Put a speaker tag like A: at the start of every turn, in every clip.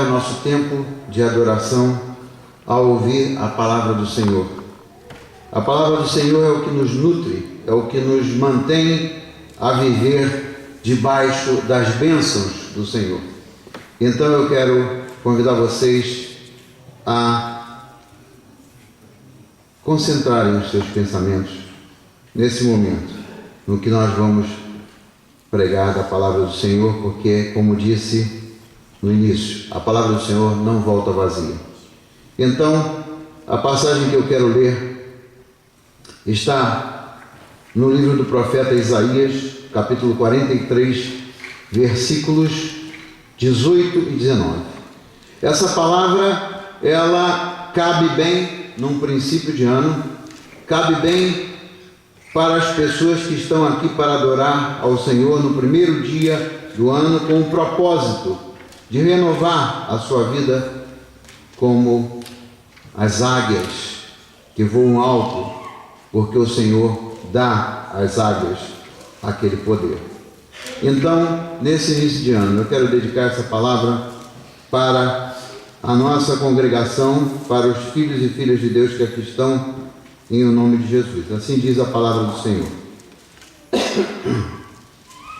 A: o nosso tempo de adoração ao ouvir a palavra do Senhor. A palavra do Senhor é o que nos nutre, é o que nos mantém a viver debaixo das bênçãos do Senhor. Então eu quero convidar vocês a concentrarem os seus pensamentos nesse momento, no que nós vamos pregar da palavra do Senhor, porque, como disse no início, a palavra do Senhor não volta vazia. Então, a passagem que eu quero ler está no livro do profeta Isaías, capítulo 43, versículos 18 e 19. Essa palavra, ela cabe bem num princípio de ano, cabe bem para as pessoas que estão aqui para adorar ao Senhor no primeiro dia do ano, com o propósito de renovar a sua vida como as águias que voam alto, porque o Senhor dá às águias aquele poder. Então, nesse início de ano, eu quero dedicar essa palavra para a nossa congregação, para os filhos e filhas de Deus que aqui estão, em nome de Jesus. Assim diz a palavra do Senhor.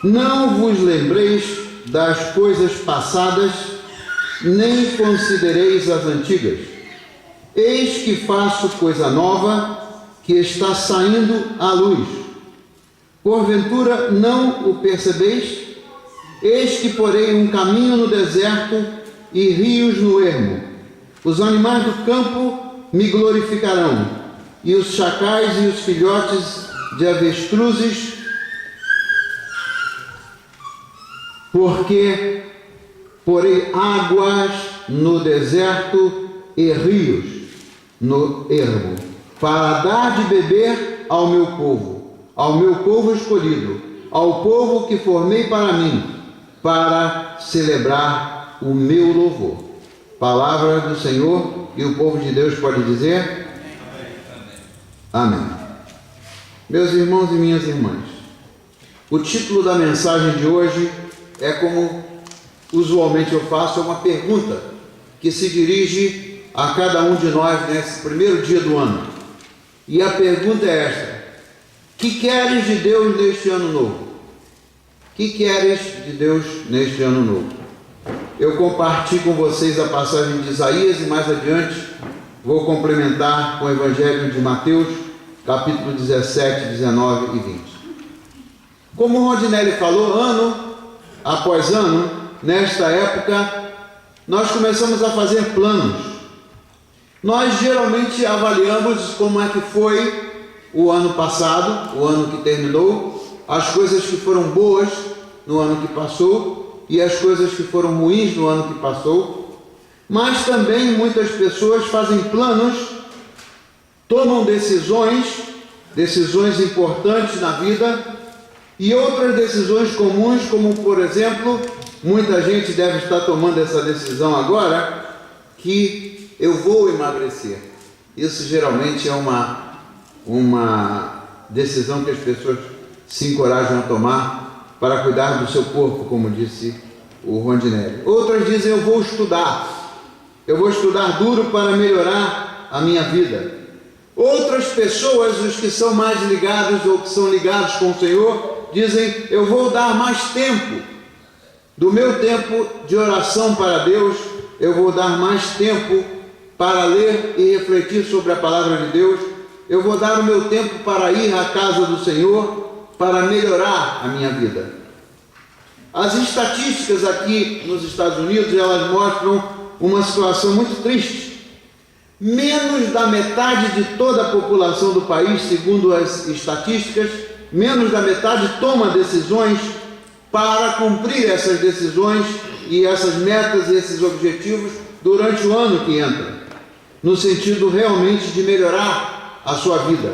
A: Não vos lembreis das coisas passadas, nem considereis as antigas. Eis que faço coisa nova, que está saindo à luz. Porventura não o percebeis? Eis que porei um caminho no deserto e rios no ermo. Os animais do campo me glorificarão, e os chacais e os filhotes de avestruzes, porque porei águas no deserto e rios no ermo, para dar de beber ao meu povo escolhido, ao povo que formei para mim, para celebrar o meu louvor. Palavra do Senhor, e o povo de Deus pode dizer: Amém. Meus irmãos e minhas irmãs, o título da mensagem de hoje é, como usualmente eu faço, é uma pergunta que se dirige a cada um de nós nesse primeiro dia do ano. E a pergunta é esta: que queres de Deus neste ano novo? Que queres de Deus neste ano novo? Eu compartilho com vocês a passagem de Isaías e mais adiante vou complementar com o Evangelho de Mateus, capítulo 17, 19 e 20. Como o Rondinelli falou, ano após ano, nesta época, nós começamos a fazer planos. Nós geralmente avaliamos como é que foi o ano passado, o ano que terminou, as coisas que foram boas no ano que passou e as coisas que foram ruins no ano que passou. Mas também muitas pessoas fazem planos, tomam decisões importantes na vida, e outras decisões comuns, como por exemplo, muita gente deve estar tomando essa decisão agora, que eu vou emagrecer. Isso geralmente é uma decisão que as pessoas se encorajam a tomar para cuidar do seu corpo, como disse o Rondinelli. Outras dizem: eu vou estudar duro para melhorar a minha vida. Outras pessoas, os que são mais ligados ou que são ligados com o Senhor, dizem: eu vou dar mais tempo do meu tempo de oração para Deus, eu vou dar mais tempo para ler e refletir sobre a palavra de Deus, eu vou dar o meu tempo para ir à casa do Senhor, para melhorar a minha vida. As estatísticas aqui nos Estados Unidos, elas mostram uma situação muito triste. Menos da metade de toda a população do país, segundo as estatísticas, menos da metade toma decisões para cumprir essas decisões e essas metas e esses objetivos durante o ano que entra, no sentido realmente de melhorar a sua vida.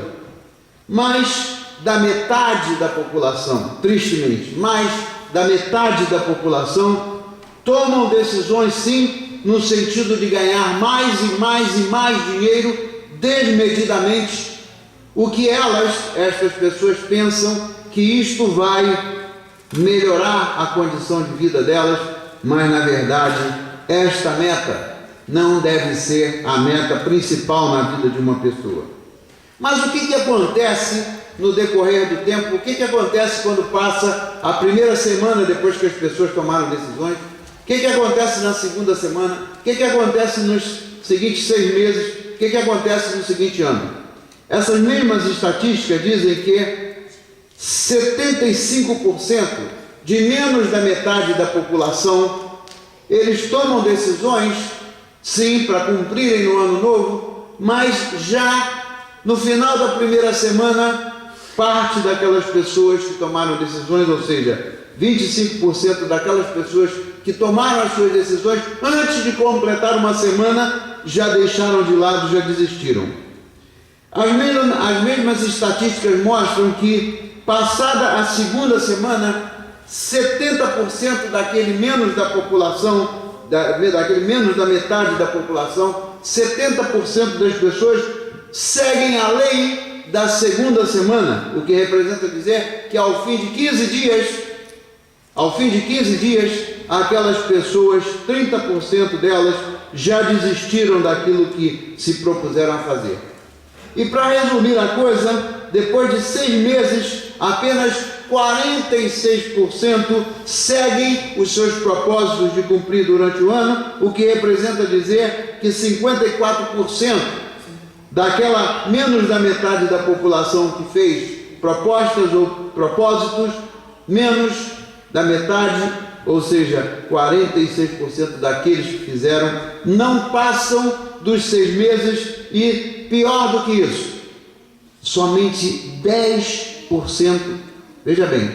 A: Mais da metade da população, tristemente, mais da metade da população tomam decisões, sim, no sentido de ganhar mais e mais e mais dinheiro desmedidamente, o que estas pessoas pensam que isto vai melhorar a condição de vida delas, mas na verdade esta meta não deve ser a meta principal na vida de uma pessoa. Mas o que acontece no decorrer do tempo? O que acontece quando passa a primeira semana depois que as pessoas tomaram decisões? O que acontece na segunda semana? O que acontece nos seguintes 6 meses? O que acontece no seguinte ano? Essas mesmas estatísticas dizem que 75% de menos da metade da população, eles tomam decisões, sim, para cumprirem no ano novo, mas já no final da primeira semana, parte daquelas pessoas que tomaram decisões, ou seja, 25% daquelas pessoas que tomaram as suas decisões antes de completar uma semana, já deixaram de lado, já desistiram. As mesmas estatísticas mostram que, passada a segunda semana, 70% daquele menos da população, daquele menos da metade da população, 70% das pessoas seguem a lei da segunda semana, o que representa dizer que ao fim de 15 dias, aquelas pessoas, 30% delas, já desistiram daquilo que se propuseram a fazer. E para resumir a coisa, depois de 6 meses, apenas 46% seguem os seus propósitos de cumprir durante o ano, o que representa dizer que 54% daquela menos da metade da população que fez propostas ou propósitos, menos da metade, ou seja, 46% daqueles que fizeram, não passam dos 6 meses e, pior do que isso, somente 10%, veja bem,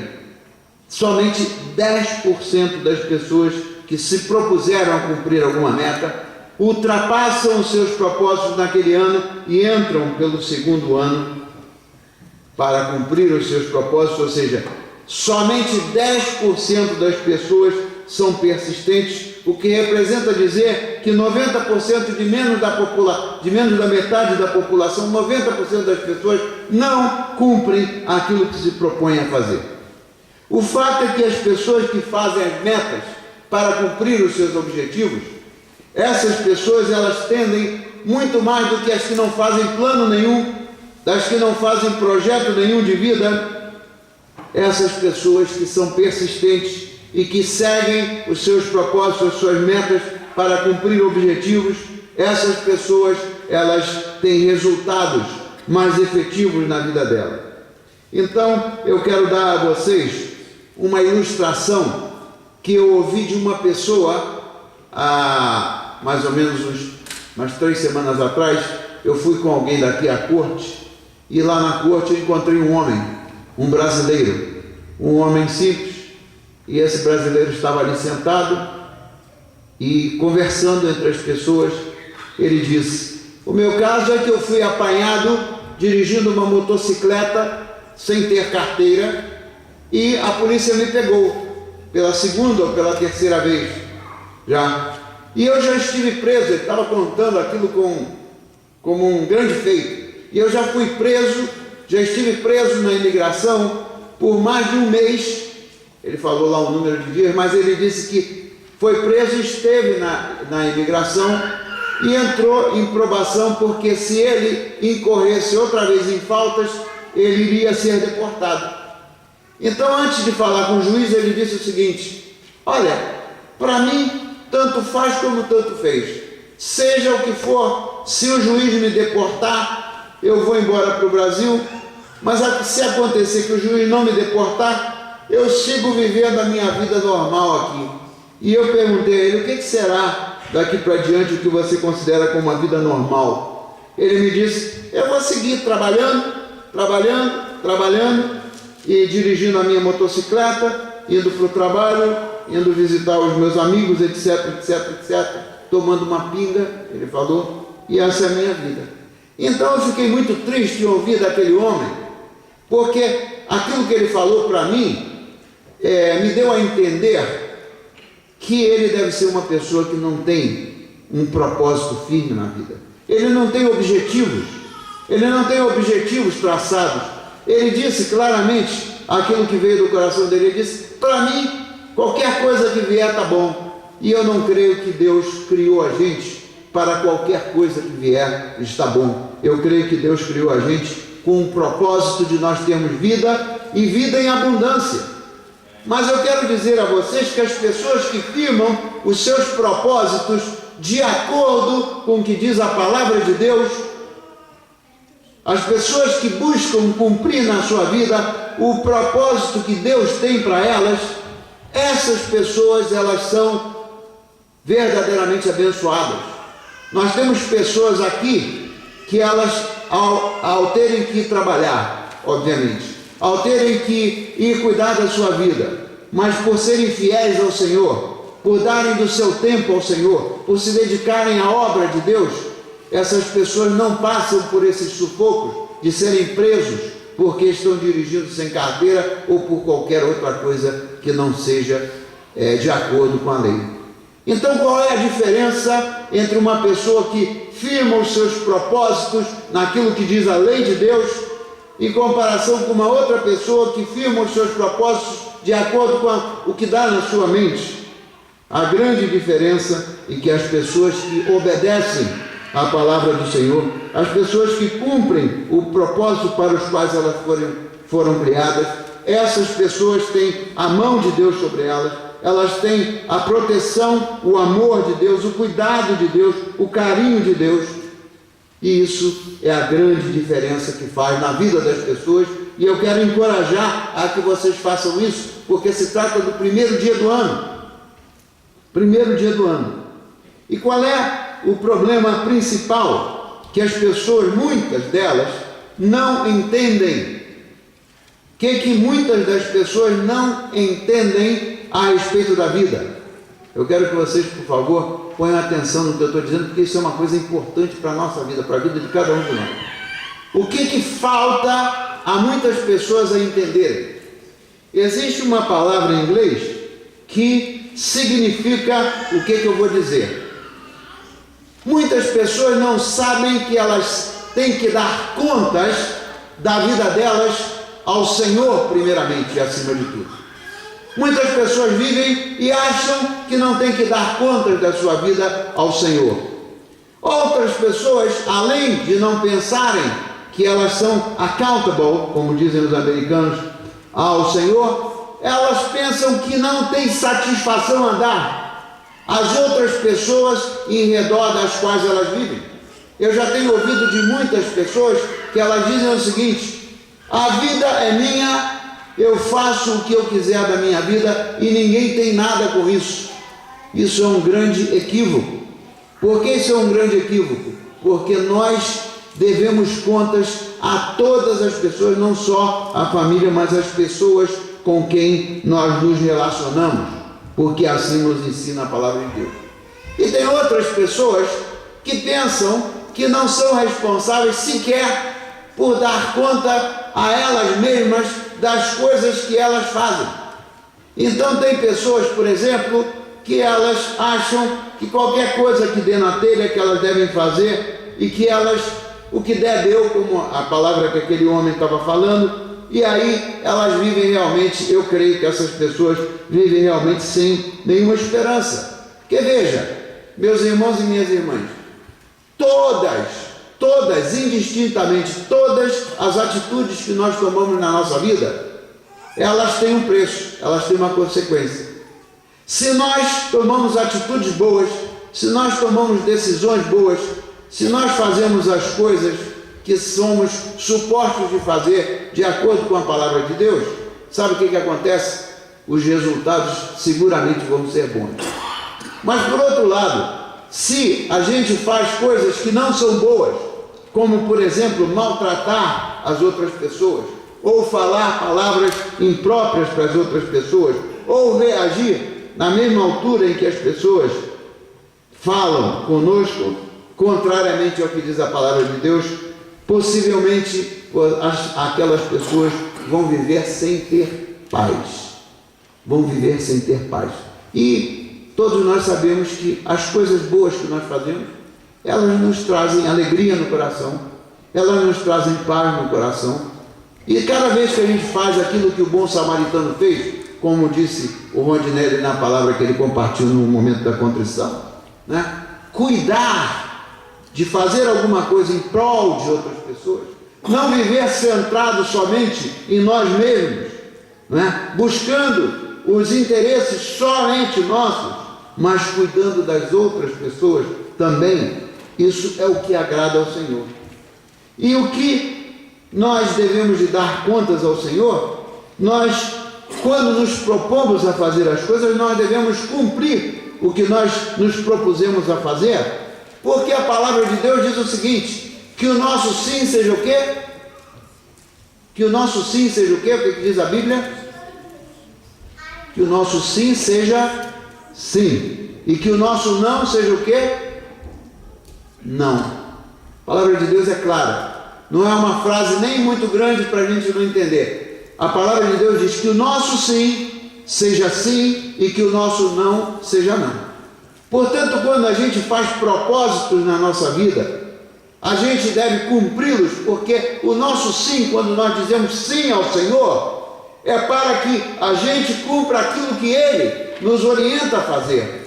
A: somente 10% das pessoas que se propuseram a cumprir alguma meta ultrapassam os seus propósitos naquele ano e entram pelo segundo ano para cumprir os seus propósitos, ou seja, somente 10% das pessoas são persistentes, o que representa dizer que 90% de menos da metade da população, 90% das pessoas não cumprem aquilo que se propõem a fazer. O fato é que as pessoas que fazem as metas para cumprir os seus objetivos, essas pessoas, elas tendem muito mais do que as que não fazem plano nenhum, das que não fazem projeto nenhum de vida, essas pessoas que são persistentes e que seguem os seus propósitos, as suas metas para cumprir objetivos, essas pessoas, elas têm resultados mais efetivos na vida dela. Então, eu quero dar a vocês uma ilustração que eu ouvi de uma pessoa há mais ou menos umas 3 semanas atrás. Eu fui com alguém daqui à corte e lá na corte eu encontrei um homem, um brasileiro, um homem simples, e esse brasileiro estava ali sentado e conversando entre as pessoas. Ele disse: o meu caso é que eu fui apanhado dirigindo uma motocicleta sem ter carteira e a polícia me pegou pela segunda ou pela terceira vez já, e eu já estive preso. Ele estava contando aquilo como um grande feito. E eu já fui preso, já estive preso na imigração por mais de 1 mês. Ele falou lá o número de dias, mas ele disse que foi preso e esteve na imigração e entrou em probação, porque se ele incorresse outra vez em faltas, ele iria ser deportado. Então, antes de falar com o juiz, ele disse o seguinte: olha, para mim, tanto faz como tanto fez. Seja o que for, se o juiz me deportar, eu vou embora para o Brasil, mas se acontecer que o juiz não me deportar, eu sigo vivendo a minha vida normal aqui. E eu perguntei a ele: o que será daqui para diante o que você considera como uma vida normal? Ele me disse: eu vou seguir trabalhando e dirigindo a minha motocicleta, indo para o trabalho, indo visitar os meus amigos, etc, tomando uma pinga, ele falou, e essa é a minha vida. Então eu fiquei muito triste em ouvir daquele homem, porque aquilo que ele falou para mim me deu a entender que ele deve ser uma pessoa que não tem um propósito firme na vida. Ele não tem objetivos, traçados. Ele disse claramente aquilo que veio do coração dele. Ele disse: para mim, qualquer coisa que vier está bom. e eu não creio que Deus criou a gente para qualquer coisa que vier, está bom. Eu creio que Deus criou a gente com o propósito de nós termos vida e vida em abundância. Mas eu quero dizer a vocês que as pessoas que firmam os seus propósitos de acordo com o que diz a palavra de Deus, as pessoas que buscam cumprir na sua vida o propósito que Deus tem para elas, essas pessoas, elas são verdadeiramente abençoadas. Nós temos pessoas aqui que elas, ao terem que trabalhar, obviamente, ao terem que ir cuidar da sua vida, mas por serem fiéis ao Senhor, por darem do seu tempo ao Senhor, por se dedicarem à obra de Deus, essas pessoas não passam por esses sufocos de serem presos porque estão dirigindo sem carteira ou por qualquer outra coisa que não seja de acordo com a lei. Então, qual é a diferença entre uma pessoa que firma os seus propósitos naquilo que diz a lei de Deus, em comparação com uma outra pessoa que firma os seus propósitos de acordo com o que dá na sua mente? A grande diferença é que as pessoas que obedecem à palavra do Senhor, as pessoas que cumprem o propósito para os quais elas foram criadas, essas pessoas têm a mão de Deus sobre elas, elas têm a proteção, o amor de Deus, o cuidado de Deus, o carinho de Deus. E isso é a grande diferença que faz na vida das pessoas. E eu quero encorajar a que vocês façam isso, porque se trata do primeiro dia do ano. Primeiro dia do ano. E qual é o problema principal? Que as pessoas, muitas delas, não entendem. Que muitas das pessoas não entendem a respeito da vida. Eu quero que vocês, por favor, ponham atenção no que eu estou dizendo, porque isso é uma coisa importante para a nossa vida, para a vida de cada um de nós. O que falta a muitas pessoas a entenderem? Existe uma palavra em inglês que significa o que eu vou dizer. Muitas pessoas não sabem que elas têm que dar contas da vida delas ao Senhor, primeiramente e acima de tudo. Muitas pessoas vivem e acham que não têm que dar contas da sua vida ao Senhor. Outras pessoas, além de não pensarem que elas são accountable, como dizem os americanos, ao Senhor, elas pensam que não tem satisfação a dar às outras pessoas em redor das quais elas vivem. Eu já tenho ouvido de muitas pessoas que elas dizem o seguinte: a vida é minha, eu faço o que eu quiser da minha vida e ninguém tem nada com isso. Isso é um grande equívoco. Por que isso é um grande equívoco? Porque nós devemos contas a todas as pessoas, não só a família, mas as pessoas com quem nós nos relacionamos, porque assim nos ensina a palavra de Deus. E tem outras pessoas que pensam que não são responsáveis sequer por dar conta a elas mesmas das coisas que elas fazem. Então tem pessoas, por exemplo, que elas acham que qualquer coisa que dê na telha que elas devem fazer e que elas, o que der deu, como a palavra que aquele homem estava falando, e aí elas vivem realmente, eu creio que essas pessoas vivem realmente sem nenhuma esperança. Porque veja, meus irmãos e minhas irmãs, todas, indistintamente, todas as atitudes que nós tomamos na nossa vida, elas têm um preço, elas têm uma consequência. Se nós tomamos atitudes boas, se nós tomamos decisões boas, se nós fazemos as coisas que somos supostos de fazer de acordo com a palavra de Deus, sabe o que acontece? Os resultados seguramente vão ser bons. Mas por outro lado, se a gente faz coisas que não são boas, como por exemplo maltratar as outras pessoas, ou falar palavras impróprias para as outras pessoas, ou reagir na mesma altura em que as pessoas falam conosco, contrariamente ao que diz a palavra de Deus, possivelmente aquelas pessoas vão viver sem ter paz. Vão viver sem ter paz. E todos nós sabemos que as coisas boas que nós fazemos, elas nos trazem alegria no coração, elas nos trazem paz no coração. E cada vez que a gente faz aquilo que o bom samaritano fez, como disse o Rondinelli na palavra que ele compartilhou no momento da contrição, né? Cuidar de fazer alguma coisa em prol de outras pessoas, não viver centrado somente em nós mesmos, né? Buscando os interesses somente nossos, mas cuidando das outras pessoas também. Isso é o que agrada ao Senhor. E o que nós devemos de dar contas ao Senhor? Nós, quando nos propomos a fazer as coisas, nós devemos cumprir o que nós nos propusemos a fazer, porque a palavra de Deus diz o seguinte, que o nosso sim seja o quê? Que o nosso sim seja o quê? O que diz a Bíblia? Que o nosso sim seja sim, e que o nosso não seja o quê? Não. A palavra de Deus é clara, não é uma frase nem muito grande para a gente não entender. A palavra de Deus diz que o nosso sim seja sim e que o nosso não seja não. Portanto, quando a gente faz propósitos na nossa vida, a gente deve cumpri-los, porque o nosso sim, quando nós dizemos sim ao Senhor, é para que a gente cumpra aquilo que Ele nos orienta a fazer.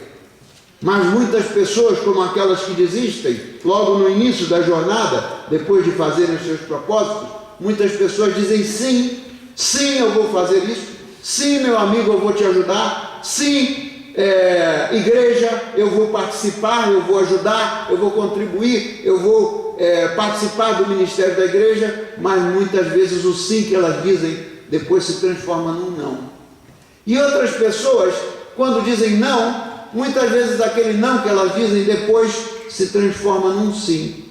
A: Mas muitas pessoas, como aquelas que desistem logo no início da jornada, depois de fazerem os seus propósitos, muitas pessoas dizem sim, sim, eu vou fazer isso, sim, meu amigo, eu vou te ajudar, sim, igreja, eu vou participar, eu vou ajudar, eu vou contribuir, eu vou participar do ministério da igreja, mas muitas vezes o sim que elas dizem depois se transforma num não. E outras pessoas, quando dizem não, muitas vezes aquele não que elas dizem depois se transforma num sim.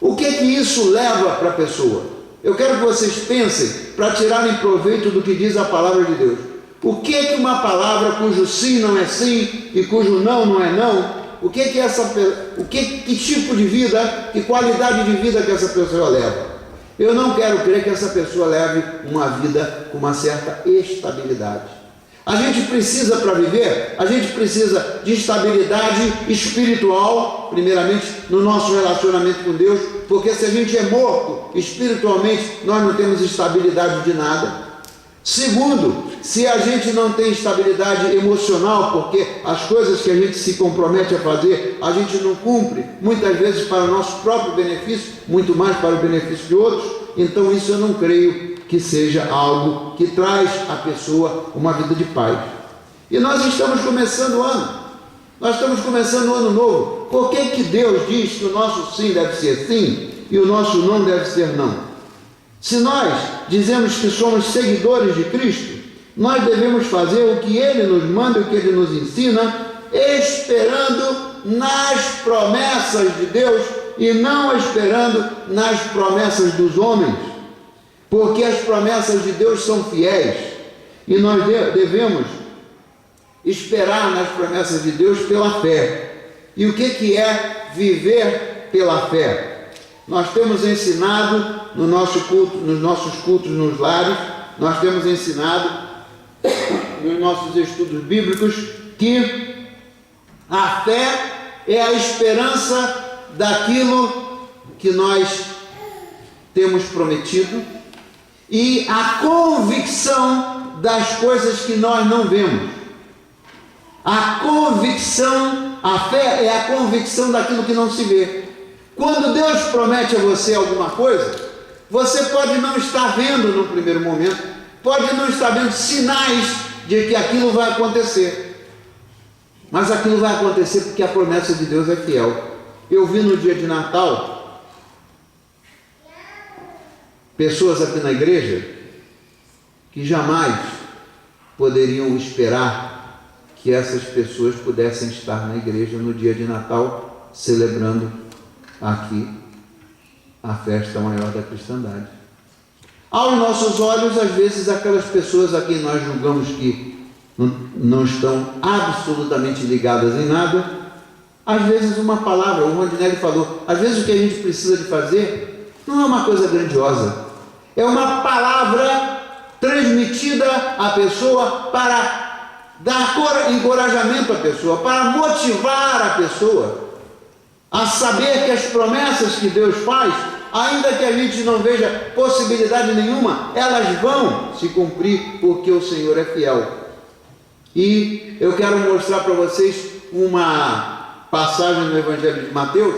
A: O que isso leva para a pessoa? Eu quero que vocês pensem para tirarem proveito do que diz a palavra de Deus. O que uma palavra cujo sim não é sim e cujo não é não, que tipo de vida, que qualidade de vida que essa pessoa leva? Eu não quero crer que essa pessoa leve uma vida com uma certa estabilidade. A gente precisa, para viver, a gente precisa de estabilidade espiritual, primeiramente no nosso relacionamento com Deus, porque se a gente é morto espiritualmente, nós não temos estabilidade de nada. Segundo, se a gente não tem estabilidade emocional, porque as coisas que a gente se compromete a fazer, a gente não cumpre, muitas vezes para o nosso próprio benefício, muito mais para o benefício de outros, então isso eu não creio que seja algo que traz à pessoa uma vida de paz. E nós estamos começando o ano, nós estamos começando o ano novo. Por que Deus diz que o nosso sim deve ser sim e o nosso não deve ser não? Se nós dizemos que somos seguidores de Cristo, nós devemos fazer o que Ele nos manda e o que Ele nos ensina, esperando nas promessas de Deus e não esperando nas promessas dos homens, porque as promessas de Deus são fiéis e nós devemos esperar nas promessas de Deus pela fé. E o que é viver pela fé? Nós temos ensinado no nosso culto, nos nossos cultos nos lares, nós temos ensinado nos nossos estudos bíblicos que a fé é a esperança daquilo que nós temos prometido e a convicção das coisas que nós não vemos. A convicção, a fé é a convicção daquilo que não se vê. Quando Deus promete a você alguma coisa, você pode não estar vendo no primeiro momento, pode não estar vendo sinais de que aquilo vai acontecer, mas aquilo vai acontecer porque a promessa de Deus é fiel. Eu vi no dia de Natal pessoas aqui na igreja que jamais poderiam esperar que essas pessoas pudessem estar na igreja no dia de Natal celebrando aqui a festa maior da cristandade. Aos nossos olhos, às vezes, aquelas pessoas a quem nós julgamos que não estão absolutamente ligadas em nada, às vezes uma palavra, o Rondinelli falou, às vezes o que a gente precisa de fazer não é uma coisa grandiosa, é uma palavra transmitida à pessoa para dar encorajamento à pessoa, para motivar a pessoa a saber que as promessas que Deus faz, ainda que a gente não veja possibilidade nenhuma, elas vão se cumprir porque o Senhor é fiel. E eu quero mostrar para vocês uma passagem no Evangelho de Mateus,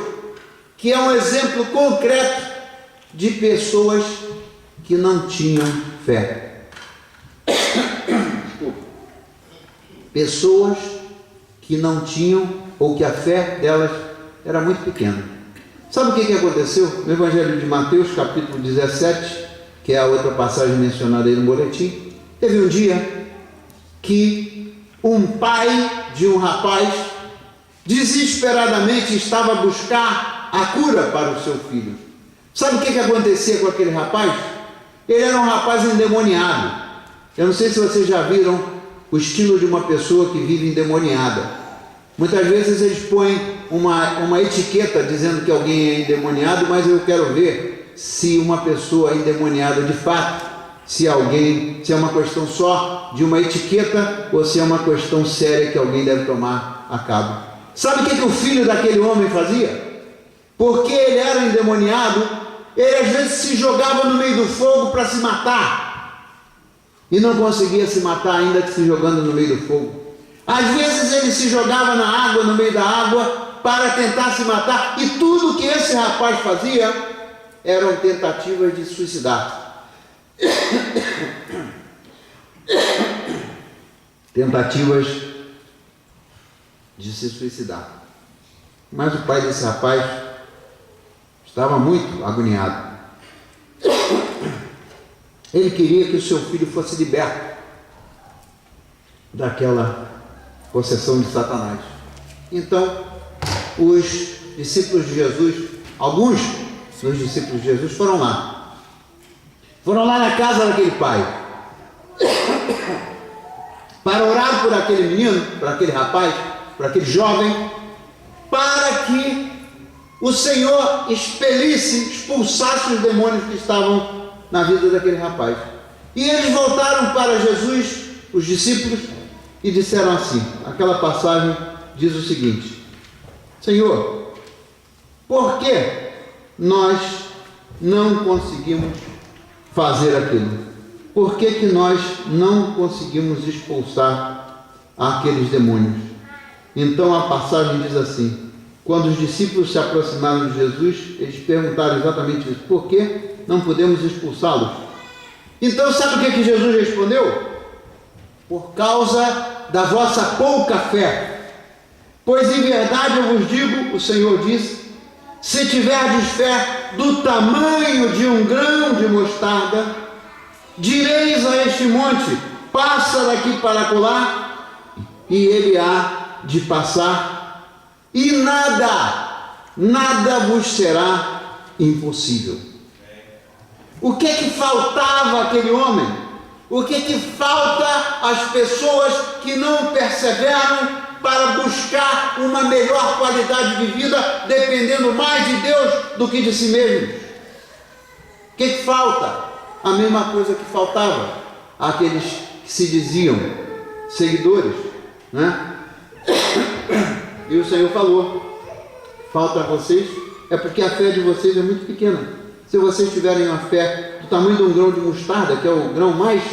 A: que é um exemplo concreto de pessoas que não tinham fé. Pessoas que não tinham, ou que a fé delas era muito pequena. Sabe o que aconteceu? No Evangelho de Mateus, capítulo 17, que é a outra passagem mencionada aí no boletim, teve um dia que um pai de um rapaz desesperadamente estava a buscar a cura para o seu filho. Sabe o que acontecia com aquele rapaz? Ele era um rapaz endemoniado. Eu não sei se vocês já viram o estilo de uma pessoa que vive endemoniada. Muitas vezes eles põem uma etiqueta dizendo que alguém é endemoniado, mas eu quero ver se uma pessoa é endemoniada de fato, se é uma questão só de uma etiqueta ou se é uma questão séria que alguém deve tomar a cabo. Sabe o que o filho daquele homem fazia? Porque ele era endemoniado, ele às vezes se jogava no meio do fogo para se matar. E não conseguia se matar ainda que se jogando no meio do fogo. Às vezes ele se jogava na água, no meio da água, para tentar se matar. E tudo que esse rapaz fazia eram tentativas de suicidar. Tentativas de se suicidar. Mas o pai desse rapaz estava muito agoniado. Ele queria que o seu filho fosse liberto daquela possessão de Satanás. Então, os discípulos de Jesus, alguns dos discípulos de Jesus foram lá na casa daquele pai, para orar por aquele menino, por aquele rapaz, por aquele jovem, para que o Senhor expulsasse os demônios que estavam na vida daquele rapaz. E eles voltaram para Jesus, os discípulos, e disseram assim, aquela passagem diz o seguinte: Senhor, por que nós não conseguimos fazer aquilo? Por que nós não conseguimos expulsar aqueles demônios? Então a passagem diz assim: quando os discípulos se aproximaram de Jesus, eles perguntaram exatamente isso: por que não podemos expulsá-los? Então sabe o que Jesus respondeu? Por causa da vossa pouca fé. Pois em verdade eu vos digo, o Senhor disse, se tiverdes fé do tamanho de um grão de mostarda, direis a este monte, passa daqui para acolá, e ele há de passar, e nada vos será impossível. O que faltava àquele homem? O que falta às pessoas que não perseveram para buscar uma melhor qualidade de vida, dependendo mais de Deus do que de si mesmos? O que falta? A mesma coisa que faltava àqueles que se diziam seguidores, né? E o Senhor falou: falta a vocês, é porque a fé de vocês é muito pequena. Se vocês tiverem uma fé do tamanho de um grão de mostarda, que é o grão mais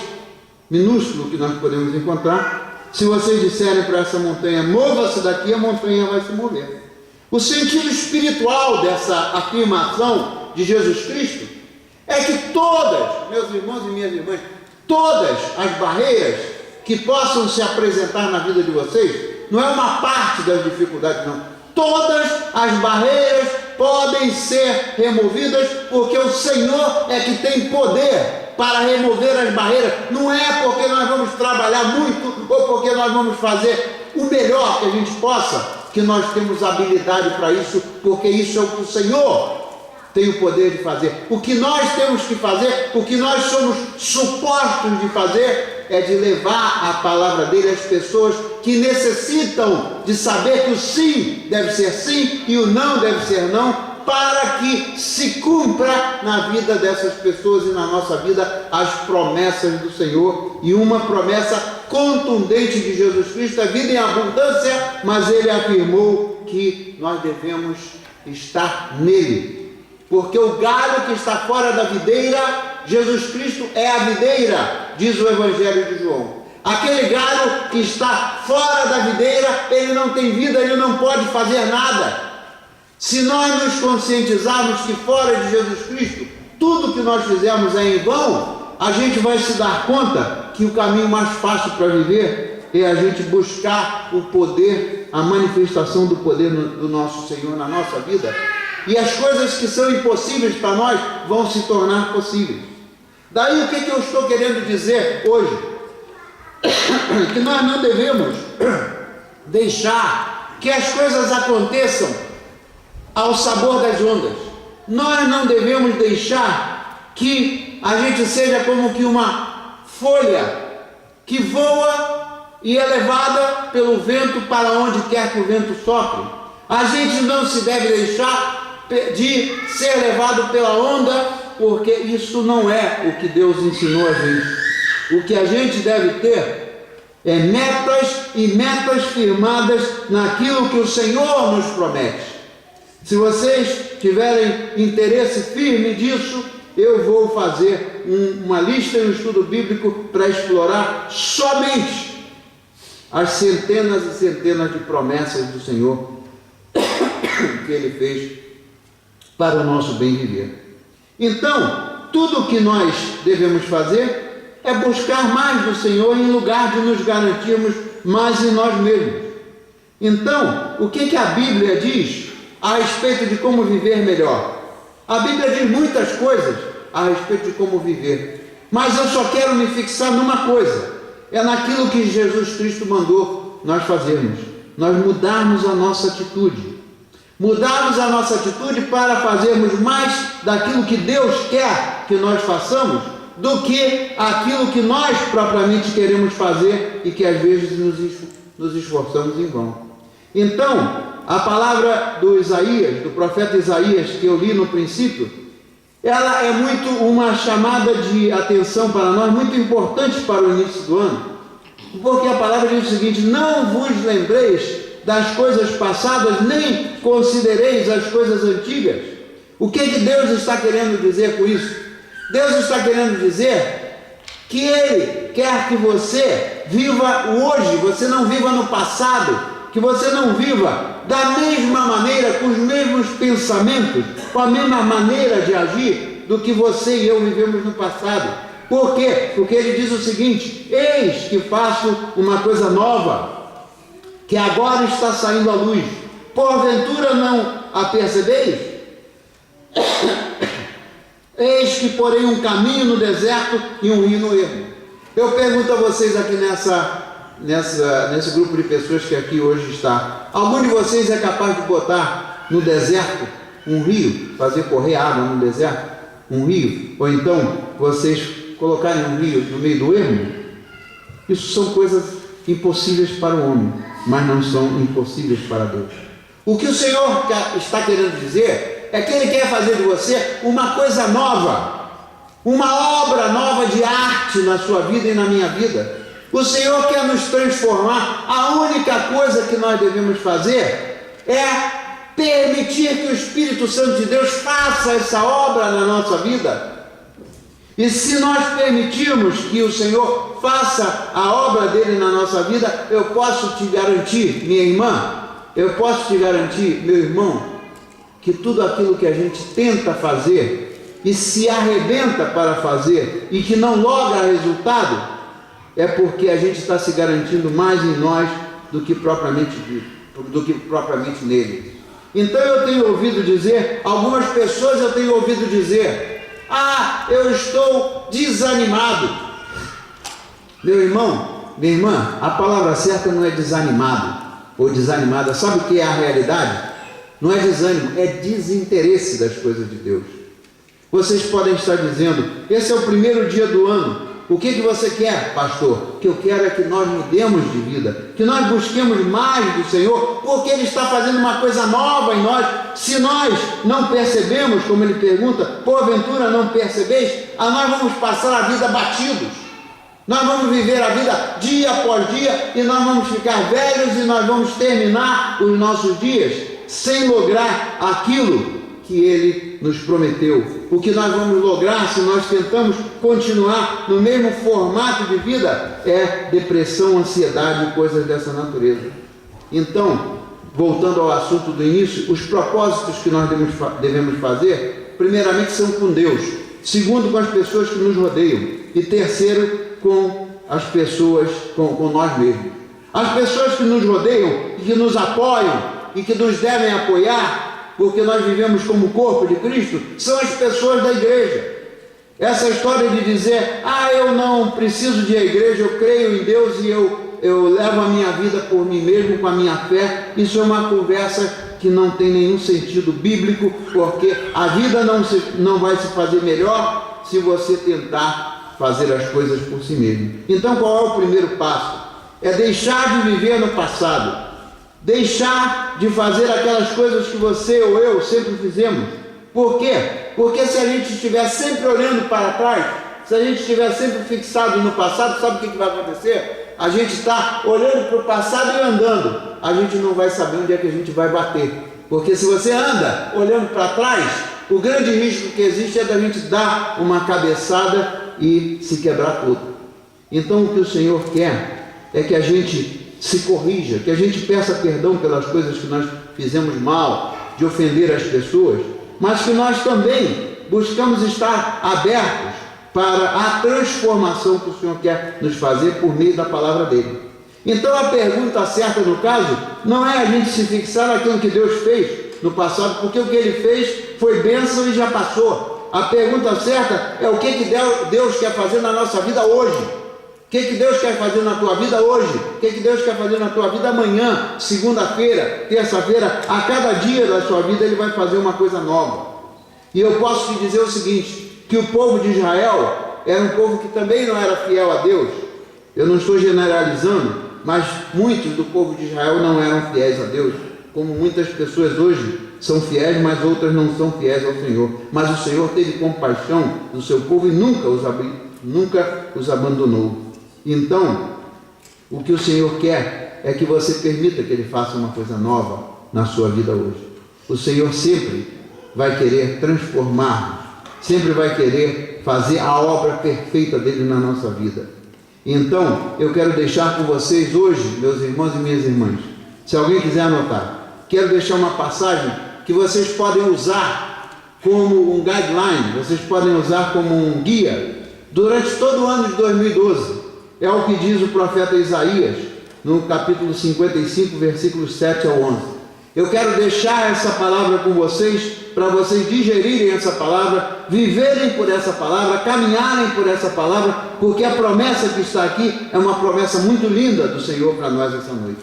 A: minúsculo que nós podemos encontrar, se vocês disserem para essa montanha, mova-se daqui, a montanha vai se mover. O sentido espiritual dessa afirmação de Jesus Cristo é que todas, meus irmãos e minhas irmãs, todas as barreiras que possam se apresentar na vida de vocês, não é uma parte das dificuldades, não. Todas as barreiras podem ser removidas, porque o Senhor é que tem poder para remover as barreiras. Não é porque nós vamos trabalhar muito ou porque nós vamos fazer o melhor que a gente possa, que nós temos habilidade para isso, porque isso é o que o Senhor tem o poder de fazer. O que nós temos que fazer, o que nós somos supostos de fazer, é de levar a palavra dele às pessoas que necessitam de saber que o sim deve ser sim e o não deve ser não, para que se cumpra na vida dessas pessoas e na nossa vida as promessas do Senhor. E uma promessa contundente de Jesus Cristo é vida em abundância, mas ele afirmou que nós devemos estar nele, porque o galho que está fora da videira, Jesus Cristo é a videira, diz o Evangelho de João. Aquele galho que está fora da videira, ele não tem vida, ele não pode fazer nada. Se nós nos conscientizarmos que fora de Jesus Cristo, tudo que nós fizemos é em vão, a gente vai se dar conta que o caminho mais fácil para viver é a gente buscar o poder, a manifestação do poder do nosso Senhor na nossa vida. E as coisas que são impossíveis para nós vão se tornar possíveis. Daí o que eu estou querendo dizer hoje? Que nós não devemos deixar que as coisas aconteçam ao sabor das ondas. Nós não devemos deixar que a gente seja como que uma folha que voa e é levada pelo vento para onde quer que o vento sopre. A gente não se deve deixar de ser levado pela onda, porque isso não é o que Deus ensinou a gente. O que a gente deve ter é metas e metas firmadas naquilo que o Senhor nos promete. Se vocês tiverem interesse firme disso, eu vou fazer uma lista e um estudo bíblico para explorar somente as centenas e centenas de promessas do Senhor que Ele fez para o nosso bem viver. Então, tudo o que nós devemos fazer é buscar mais do Senhor em lugar de nos garantirmos mais em nós mesmos. Então, o que a Bíblia diz a respeito de como viver melhor? A Bíblia diz muitas coisas a respeito de como viver, mas eu só quero me fixar numa coisa, é naquilo que Jesus Cristo mandou nós fazermos, nós mudarmos a nossa atitude. Mudarmos a nossa atitude para fazermos mais daquilo que Deus quer que nós façamos do que aquilo que nós propriamente queremos fazer e que às vezes nos esforçamos em vão. Então, a palavra do profeta Isaías, que eu li no princípio, ela é muito uma chamada de atenção para nós, muito importante para o início do ano, porque a palavra diz o seguinte: não vos lembreis das coisas passadas, nem considereis as coisas antigas. O que Deus está querendo dizer com isso? Deus está querendo dizer que Ele quer que você viva o hoje, você não viva no passado, que você não viva da mesma maneira, com os mesmos pensamentos, com a mesma maneira de agir do que você e eu vivemos no passado. Por quê? Porque Ele diz o seguinte: eis que faço uma coisa nova, que agora está saindo à luz, porventura não a percebeis? Eis que porém um caminho no deserto e um rio no ermo. Eu pergunto a vocês aqui nesse grupo de pessoas que aqui hoje está, algum de vocês é capaz de botar no deserto um rio, fazer correr água no deserto, um rio? Ou então vocês colocarem um rio no meio do ermo? Isso são coisas impossíveis para o homem, mas não são impossíveis para Deus. O que o Senhor está querendo dizer é que Ele quer fazer de você uma coisa nova, uma obra nova de arte na sua vida e na minha vida. O Senhor quer nos transformar. A única coisa que nós devemos fazer é permitir que o Espírito Santo de Deus faça essa obra na nossa vida. E se nós permitirmos que o Senhor faça a obra dele na nossa vida, eu posso te garantir, minha irmã, eu posso te garantir, meu irmão, que tudo aquilo que a gente tenta fazer e se arrebenta para fazer e que não logra resultado, é porque a gente está se garantindo mais em nós do que propriamente nele. Então eu tenho ouvido dizer, algumas pessoas eu tenho ouvido dizer: ah, eu estou desanimado. Meu irmão, minha irmã, a palavra certa não é desanimado ou desanimada. Sabe o que é a realidade? Não é desânimo, é desinteresse das coisas de Deus. Vocês podem estar dizendo: esse é o primeiro dia do ano, o que você quer, pastor? O que eu quero é que nós mudemos de vida, que nós busquemos mais do Senhor, porque Ele está fazendo uma coisa nova em nós. Se nós não percebemos, como Ele pergunta, porventura não percebeis, nós vamos passar a vida batidos, nós vamos viver a vida dia após dia, e nós vamos ficar velhos, e nós vamos terminar os nossos dias sem lograr aquilo que Ele nos prometeu. O que nós vamos lograr se nós tentamos continuar no mesmo formato de vida é depressão, ansiedade e coisas dessa natureza. Então, voltando ao assunto do início, os propósitos que nós devemos fazer, primeiramente são com Deus, segundo com as pessoas que nos rodeiam e terceiro com as pessoas, com nós mesmos. As pessoas que nos rodeiam e que nos apoiam e que nos devem apoiar, porque nós vivemos como corpo de Cristo, são as pessoas da igreja. Essa história de dizer, eu não preciso de igreja, eu creio em Deus e eu levo a minha vida por mim mesmo, com a minha fé, isso é uma conversa que não tem nenhum sentido bíblico, porque a vida não vai se fazer melhor se você tentar fazer as coisas por si mesmo. Então, qual é o primeiro passo? É deixar de viver no passado, deixar de fazer aquelas coisas que você ou eu sempre fizemos. Por quê? Porque se a gente estiver sempre olhando para trás, se a gente estiver sempre fixado no passado, sabe o que vai acontecer? A gente está olhando para o passado e andando, a gente não vai saber onde é que a gente vai bater, porque se você anda olhando para trás, o grande risco que existe é da gente dar uma cabeçada e se quebrar todo. Então o que o Senhor quer é que a gente se corrija, que a gente peça perdão pelas coisas que nós fizemos mal, de ofender as pessoas, mas que nós também buscamos estar abertos para a transformação que o Senhor quer nos fazer por meio da palavra dele. Então a pergunta certa no caso não é a gente se fixar naquilo que Deus fez no passado, porque o que ele fez foi bênção e já passou. A pergunta certa é o que Deus quer fazer na nossa vida hoje. O que Deus quer fazer na tua vida hoje? O que Deus quer fazer na tua vida amanhã, segunda-feira, terça-feira? A cada dia da sua vida ele vai fazer uma coisa nova. E eu posso te dizer o seguinte, que o povo de Israel era um povo que também não era fiel a Deus. Eu não estou generalizando, mas muitos do povo de Israel não eram fiéis a Deus, como muitas pessoas hoje são fiéis, mas outras não são fiéis ao Senhor. Mas o Senhor teve compaixão do seu povo e nunca os abandonou. Então, o que o Senhor quer é que você permita que Ele faça uma coisa nova na sua vida hoje. O Senhor sempre vai querer transformar, sempre vai querer fazer a obra perfeita dele na nossa vida. Então, eu quero deixar com vocês hoje, meus irmãos e minhas irmãs, se alguém quiser anotar, quero deixar uma passagem que vocês podem usar como um guideline, vocês podem usar como um guia durante todo o ano de 2012. É o que diz o profeta Isaías, no capítulo 55, versículos 7 ao 11. Eu quero deixar essa palavra com vocês, para vocês digerirem essa palavra, viverem por essa palavra, caminharem por essa palavra, porque a promessa que está aqui é uma promessa muito linda do Senhor para nós essa noite.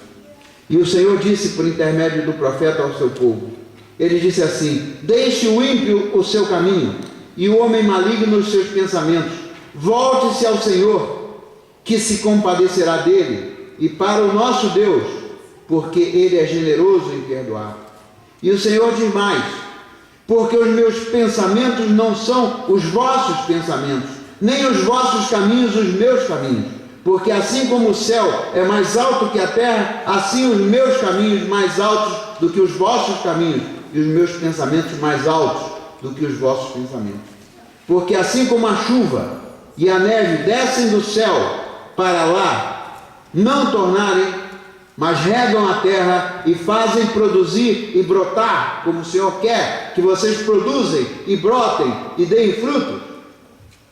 A: E o Senhor disse por intermédio do profeta ao seu povo, ele disse assim: deixe o ímpio o seu caminho, e o homem maligno os seus pensamentos, volte-se ao Senhor, que se compadecerá dele, e para o nosso Deus, porque ele é generoso em perdoar. E o Senhor diz mais: porque os meus pensamentos não são os vossos pensamentos, nem os vossos caminhos os meus caminhos, porque assim como o céu é mais alto que a terra, assim os meus caminhos mais altos do que os vossos caminhos, e os meus pensamentos mais altos do que os vossos pensamentos. Porque assim como a chuva e a neve descem do céu para lá, não tornarem, mas regam a terra e fazem produzir e brotar, como o Senhor quer que vocês produzem e brotem e deem fruto,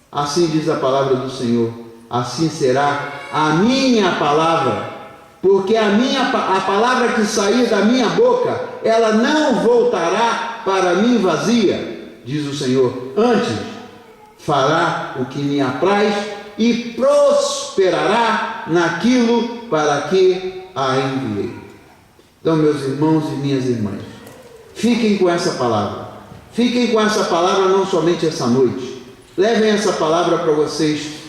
A: assim diz a palavra do Senhor, assim será a minha palavra, porque a palavra que sair da minha boca, ela não voltará para mim vazia, diz o Senhor, antes fará o que me apraz e prosperará naquilo para que a enviei. Então, meus irmãos e minhas irmãs, fiquem com essa palavra. Fiquem com essa palavra não somente essa noite. Levem essa palavra para vocês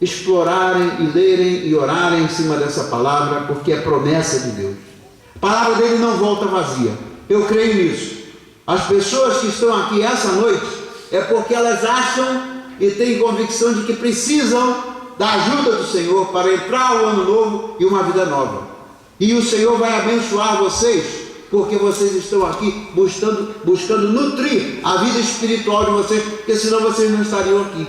A: explorarem e lerem e orarem em cima dessa palavra, porque é promessa de Deus. A palavra dele não volta vazia. Eu creio nisso. As pessoas que estão aqui essa noite é porque elas acham e têm convicção de que precisam da ajuda do Senhor para entrar o ano novo e uma vida nova. E o Senhor vai abençoar vocês porque vocês estão aqui buscando nutrir a vida espiritual de vocês, porque senão vocês não estariam aqui.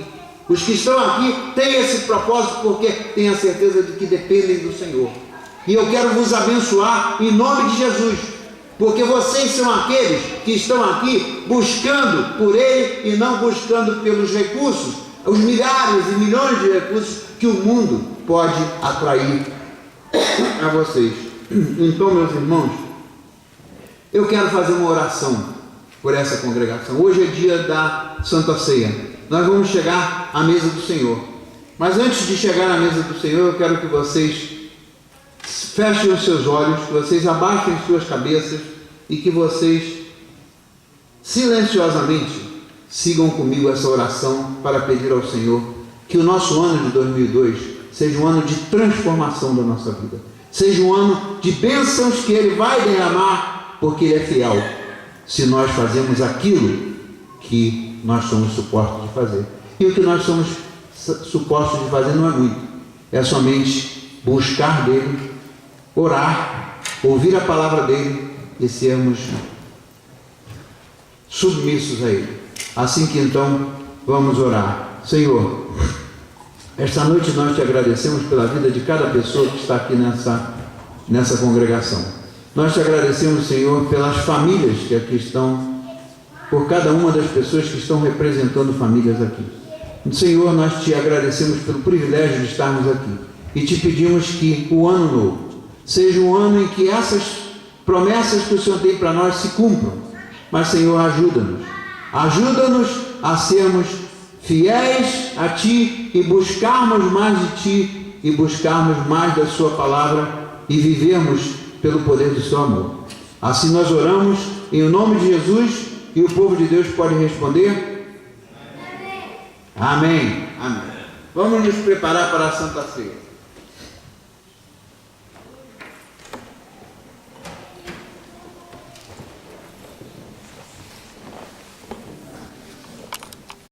A: Os que estão aqui têm esse propósito porque têm a certeza de que dependem do Senhor. E eu quero vos abençoar em nome de Jesus, porque vocês são aqueles que estão aqui buscando por Ele e não buscando pelos recursos, os milhares e milhões de recursos que o mundo pode atrair a vocês. Então, meus irmãos, eu quero fazer uma oração por essa congregação. Hoje é dia da Santa Ceia. Nós vamos chegar à mesa do Senhor. Mas antes de chegar à mesa do Senhor, eu quero que vocês fechem os seus olhos, que vocês abaixem suas cabeças e que vocês silenciosamente sigam comigo essa oração para pedir ao Senhor que o nosso ano de 2002 seja um ano de transformação da nossa vida, seja um ano de bênçãos que Ele vai derramar, porque Ele é fiel, se nós fazemos aquilo que nós somos supostos de fazer. E o que nós somos supostos de fazer não é muito, é somente buscar dele, orar, ouvir a palavra dele e sermos submissos a Ele. Assim que então vamos orar. Senhor, esta noite nós te agradecemos pela vida de cada pessoa que está aqui nessa congregação. Nós te agradecemos, Senhor, pelas famílias que aqui estão, por cada uma das pessoas que estão representando famílias aqui. Senhor, nós te agradecemos pelo privilégio de estarmos aqui e te pedimos que o ano novo seja um ano em que essas promessas que o Senhor tem para nós se cumpram. Mas, Senhor, ajuda-nos a sermos fiéis a Ti e buscarmos mais de Ti e buscarmos mais da Sua palavra e vivermos pelo poder do Seu amor. Assim nós oramos em nome de Jesus e o povo de Deus pode responder? Amém. Amém. Vamos nos preparar para a Santa Ceia.